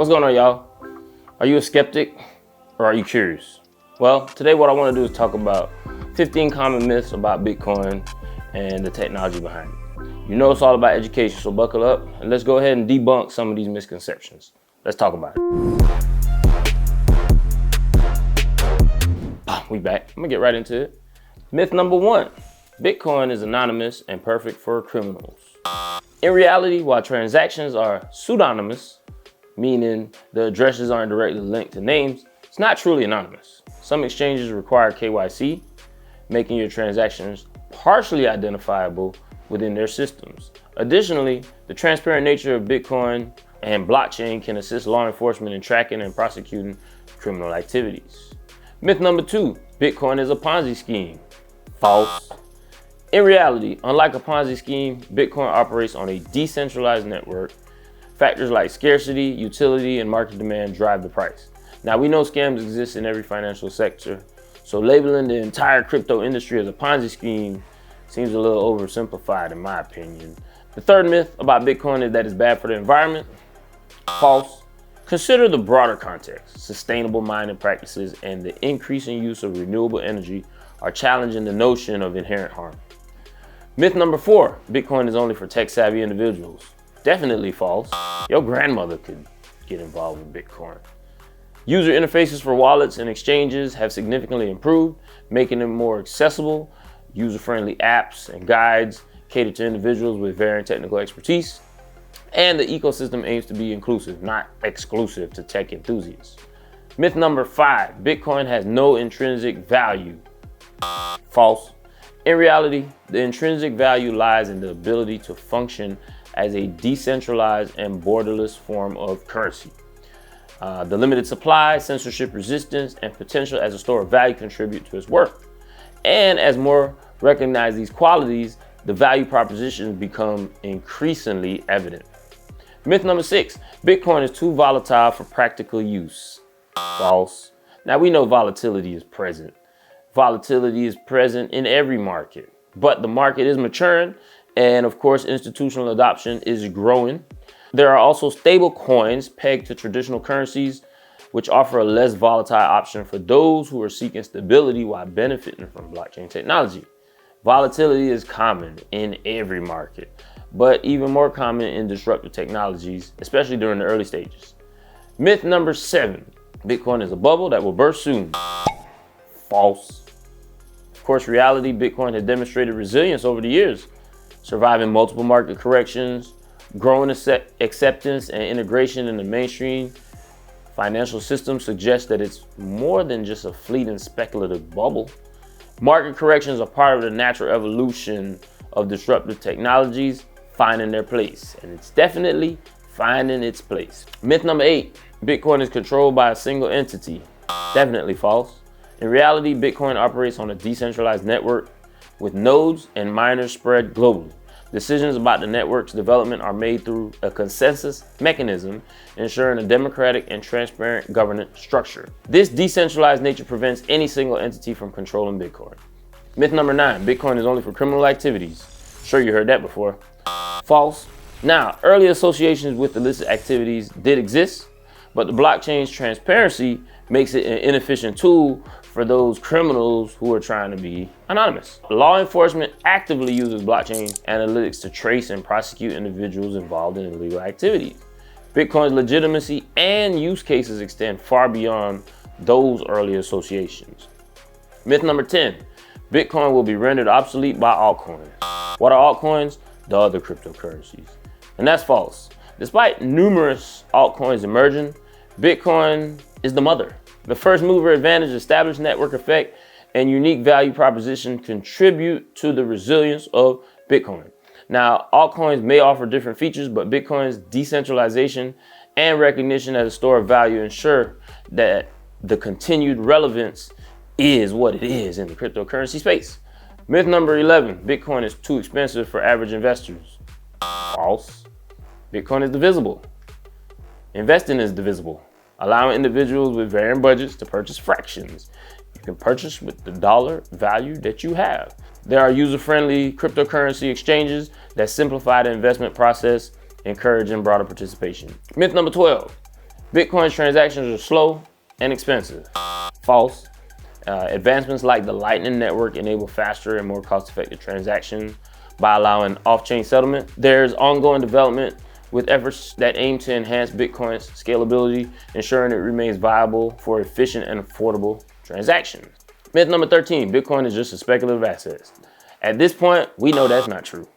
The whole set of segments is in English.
What's going on, y'all? Are you a skeptic or are you curious? Well, today what I want to do is talk about 15 common myths about Bitcoin and the technology behind it. You know it's all about education, so buckle up and let's go ahead and debunk some of these misconceptions. Let's talk about it. We back. I'm gonna get right into it. Myth number 1, Bitcoin is anonymous and perfect for criminals. In reality, while transactions are pseudonymous, meaning the addresses aren't directly linked to names, it's not truly anonymous. Some exchanges require KYC, making your transactions partially identifiable within their systems. Additionally, the transparent nature of Bitcoin and blockchain can assist law enforcement in tracking and prosecuting criminal activities. Myth number 2, Bitcoin is a Ponzi scheme. False. In reality, unlike a Ponzi scheme, Bitcoin operates on a decentralized network. Factors like scarcity, utility, and market demand drive the price. Now, we know scams exist in every financial sector, so labeling the entire crypto industry as a Ponzi scheme seems a little oversimplified in my opinion. The third myth about Bitcoin is that it's bad for the environment. False. Consider the broader context. Sustainable mining practices and the increasing use of renewable energy are challenging the notion of inherent harm. Myth number 4, Bitcoin is only for tech-savvy individuals. Definitely false. Your grandmother could get involved with Bitcoin. User interfaces for wallets and exchanges have significantly improved, making them more accessible. User-friendly apps and guides cater to individuals with varying technical expertise. And the ecosystem aims to be inclusive, not exclusive to tech enthusiasts. Myth number 5, Bitcoin has no intrinsic value. False. In reality, the intrinsic value lies in the ability to function as a decentralized and borderless form of currency. The limited supply, censorship resistance, and potential as a store of value contribute to its worth. And as more recognize these qualities, the value propositions become increasingly evident. Myth number 6, Bitcoin is too volatile for practical use. False. Now we know volatility is present. Volatility is present in every market, but the market is maturing and of course institutional adoption is growing. There are also stable coins pegged to traditional currencies, which offer a less volatile option for those who are seeking stability while benefiting from blockchain technology. Volatility is common in every market, but even more common in disruptive technologies, especially during the early stages. Myth number 7, Bitcoin is a bubble that will burst soon. False. Of course, reality, Bitcoin has demonstrated resilience over the years, surviving multiple market corrections, growing acceptance and integration in the mainstream financial system suggests that it's more than just a fleeting speculative bubble. Market corrections are part of the natural evolution of disruptive technologies finding their place, and it's definitely finding its place. Myth number 8, Bitcoin is controlled by a single entity. Definitely false. In reality, Bitcoin operates on a decentralized network with nodes and miners spread globally. Decisions about the network's development are made through a consensus mechanism, ensuring a democratic and transparent governance structure. This decentralized nature prevents any single entity from controlling Bitcoin. Myth number 9, Bitcoin is only for criminal activities. Sure, you heard that before. False. Now, early associations with illicit activities did exist, but the blockchain's transparency makes it an inefficient tool for those criminals who are trying to be anonymous. Law enforcement actively uses blockchain analytics to trace and prosecute individuals involved in illegal activities. Bitcoin's legitimacy and use cases extend far beyond those early associations. Myth number 10, Bitcoin will be rendered obsolete by altcoins. What are altcoins? The other cryptocurrencies. And that's false. Despite numerous altcoins emerging, Bitcoin is the mother. The first mover advantage, established network effect, and unique value proposition contribute to the resilience of Bitcoin. Now, altcoins may offer different features, but Bitcoin's decentralization and recognition as a store of value ensure that the continued relevance is what it is in the cryptocurrency space. Myth number 11, Bitcoin is too expensive for average investors. False. Bitcoin is divisible. Investing is divisible, allowing individuals with varying budgets to purchase fractions. You can purchase with the dollar value that you have. There are user-friendly cryptocurrency exchanges that simplify the investment process, encouraging broader participation. Myth number 12, Bitcoin's transactions are slow and expensive. False. Advancements like the Lightning Network enable faster and more cost-effective transactions by allowing off-chain settlement. There's ongoing development with efforts that aim to enhance Bitcoin's scalability, ensuring it remains viable for efficient and affordable transactions. Myth number 13, Bitcoin is just a speculative asset. At this point, we know that's not true.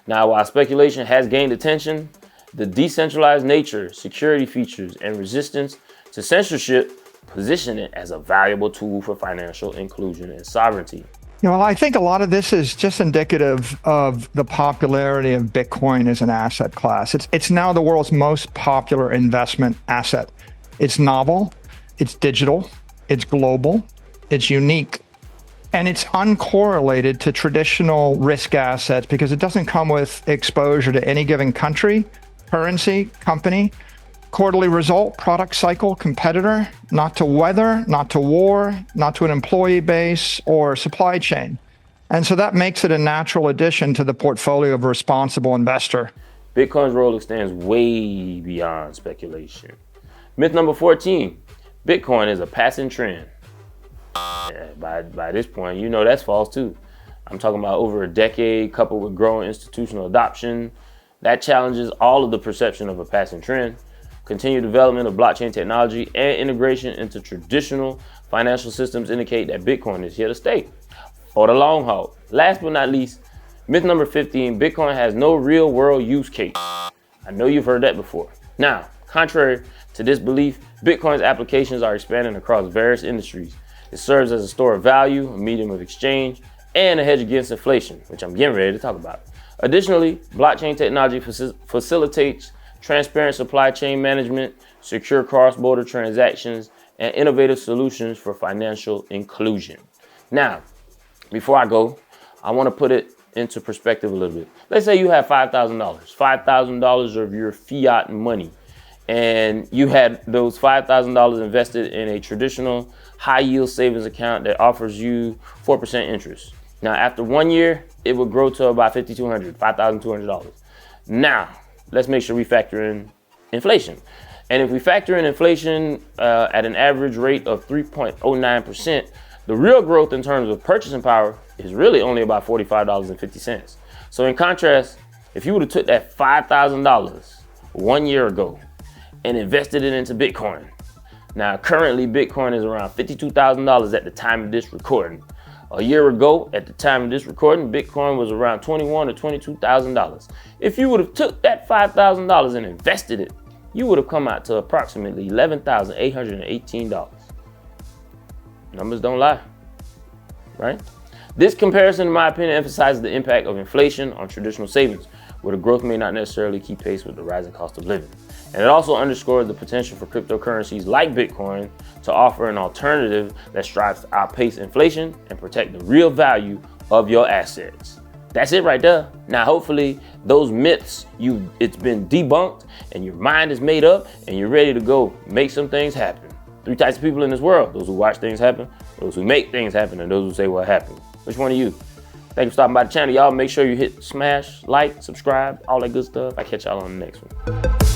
Now, while speculation has gained attention, the decentralized nature, security features, and resistance to censorship position it as a valuable tool for financial inclusion and sovereignty. Well, I think a lot of this is just indicative of the popularity of Bitcoin as an asset class. It's now the world's most popular investment asset. It's novel, it's digital, it's global, it's unique, and it's uncorrelated to traditional risk assets because it doesn't come with exposure to any given country, currency, company, quarterly result, product cycle, competitor, not to weather, not to war, not to an employee base or supply chain. And so that makes it a natural addition to the portfolio of a responsible investor. Bitcoin's role extends way beyond speculation. Myth number 14, Bitcoin is a passing trend. By this point, you know that's false too. I'm talking about over a decade coupled with growing institutional adoption. That challenges all of the perception of a passing trend. Continued development of blockchain technology and integration into traditional financial systems indicate that Bitcoin is here to stay for the long haul. Last but not least, myth number 15, Bitcoin has no real world use case. I know you've heard that before. Now, contrary to this belief, Bitcoin's applications are expanding across various industries. It serves as a store of value, a medium of exchange, and a hedge against inflation, which I'm getting ready to talk about. Additionally, blockchain technology facilitates transparent supply chain management, secure cross-border transactions, and innovative solutions for financial inclusion. Now, before I go, I want to put it into perspective a little bit. Let's say you have $5,000 of your fiat money, and you had those $5,000 invested in a traditional high-yield savings account that offers you 4% interest. Now, after 1 year, it would grow to about $5,200. Now, let's make sure we factor in inflation. And if we factor in inflation at an average rate of 3.09%, the real growth in terms of purchasing power is really only about $45.50. So in contrast, if you would have took that $5,000 1 year ago and invested it into Bitcoin, now currently Bitcoin is around $52,000 at the time of this recording. A year ago, at the time of this recording, Bitcoin was around $21,000 to $22,000. If you would have took that $5,000 and invested it, you would have come out to approximately $11,818. Numbers don't lie, right? This comparison, in my opinion, emphasizes the impact of inflation on traditional savings, where the growth may not necessarily keep pace with the rising cost of living. And it also underscores the potential for cryptocurrencies like Bitcoin to offer an alternative that strives to outpace inflation and protect the real value of your assets. That's it right there. Now, hopefully those myths, it's been debunked and your mind is made up and you're ready to go make some things happen. 3 types of people in this world: those who watch things happen, those who make things happen, and those who say what happened. Which one are you? Thank you for stopping by the channel. Y'all make sure you hit smash, like, subscribe, all that good stuff. I catch y'all on the next one.